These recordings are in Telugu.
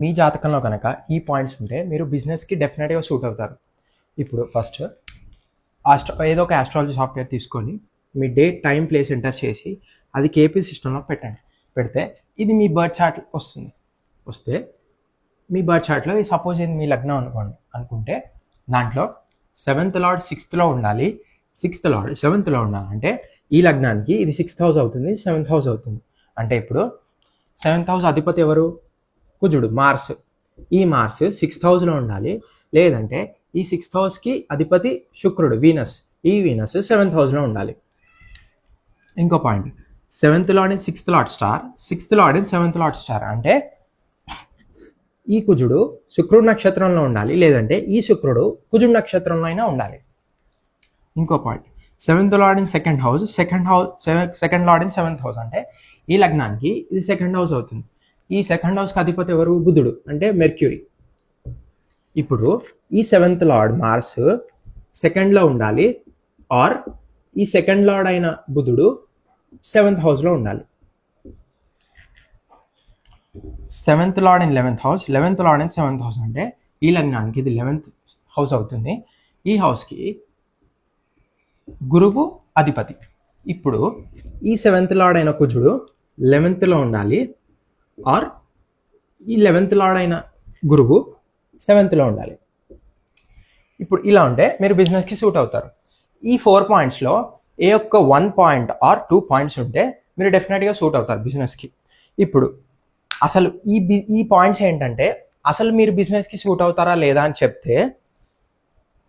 మీ జాతకంలో కనుక ఈ పాయింట్స్ ఉంటే మీరు బిజినెస్కి డెఫినెట్గా సూట్ అవుతారు. ఇప్పుడు ఫస్ట్ ఏదో ఒక ఆస్ట్రాలజీ సాఫ్ట్వేర్ తీసుకొని మీ డేట్ టైం ప్లేస్ ఎంటర్ చేసి అది కేపీ సిస్టంలో పెట్టండి. పెడితే ఇది మీ బర్త్ చార్ట్ వస్తే మీ బర్త్ చార్ట్లో సపోజ్ ఇది మీ లగ్నం అనుకుంటే దాంట్లో 7th లార్డ్ 6th లో ఉండాలి, 6th లార్డ్ 7th లో ఉండాలి. అంటే ఈ లగ్నానికి ఇది 6th హౌస్ అవుతుంది, 7th హౌస్ అవుతుంది. అంటే ఇప్పుడు 7th హౌస్ అధిపతి ఎవరు? కుజుడు, మార్స్. ఈ మార్స్ 6th హౌస్లో ఉండాలి, లేదంటే ఈ 6th హౌస్కి అధిపతి శుక్రుడు, వీనస్. ఈ వీనస్ 7th హౌస్లో ఉండాలి. ఇంకో point, 7th lord in 6th lord star, 6th lord in 7th lord star. అంటే ఈ కుజుడు శుక్రుడు నక్షత్రంలో ఉండాలి, లేదంటే ఈ శుక్రుడు కుజుడు నక్షత్రంలో అయినా ఉండాలి. ఇంకో point, 7th lord in second house, second lord in 7th house. అంటే ఈ లగ్నానికి ఇది సెకండ్ హౌస్ అవుతుంది. ఈ సెకండ్ హౌస్కి అధిపతి ఎవరు? బుధుడు, అంటే మెర్క్యూరీ. ఇప్పుడు ఈ 7th లార్డ్ మార్స్ సెకండ్లో ఉండాలి, ఆర్ ఈ సెకండ్ లార్డ్ అయిన బుధుడు 7th హౌస్లో ఉండాలి. 7th lord in 11th house, 11th lord in 7th house. అంటే ఈ లగ్నానికి ఇది 11th హౌస్ అవుతుంది. ఈ హౌస్కి గురువు అధిపతి. ఇప్పుడు ఈ 7th లార్డ్ అయిన కుజుడు 11th ఉండాలి, ఆర్ ఈ 11th లార్డ్ అయిన గురువు 7th ఉండాలి. ఇప్పుడు ఇలా ఉంటే మీరు బిజినెస్కి సూట్ అవుతారు. ఈ 4 పాయింట్స్లో ఏ ఒక్క 1 పాయింట్ ఆర్ 2 పాయింట్స్ ఉంటే మీరు డెఫినెట్గా సూట్ అవుతారు బిజినెస్కి. ఇప్పుడు అసలు ఈ పాయింట్స్ ఏంటంటే అసలు మీరు బిజినెస్కి సూట్ అవుతారా లేదా అని చెప్తే,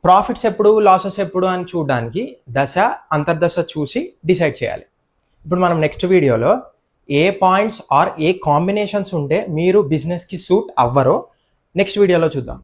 ప్రాఫిట్స్ ఎప్పుడు లాసెస్ ఎప్పుడు అని చూడడానికి దశ అంతర్దశ చూసి డిసైడ్ చేయాలి. ఇప్పుడు మనం నెక్స్ట్ వీడియోలో ఏ పాయింట్స్ ఆర్ ఏ కాంబినేషన్స్ ఉంటే మీరు బిజినెస్కి సూట్ అవ్వరో నెక్స్ట్ వీడియోలో చూద్దాం.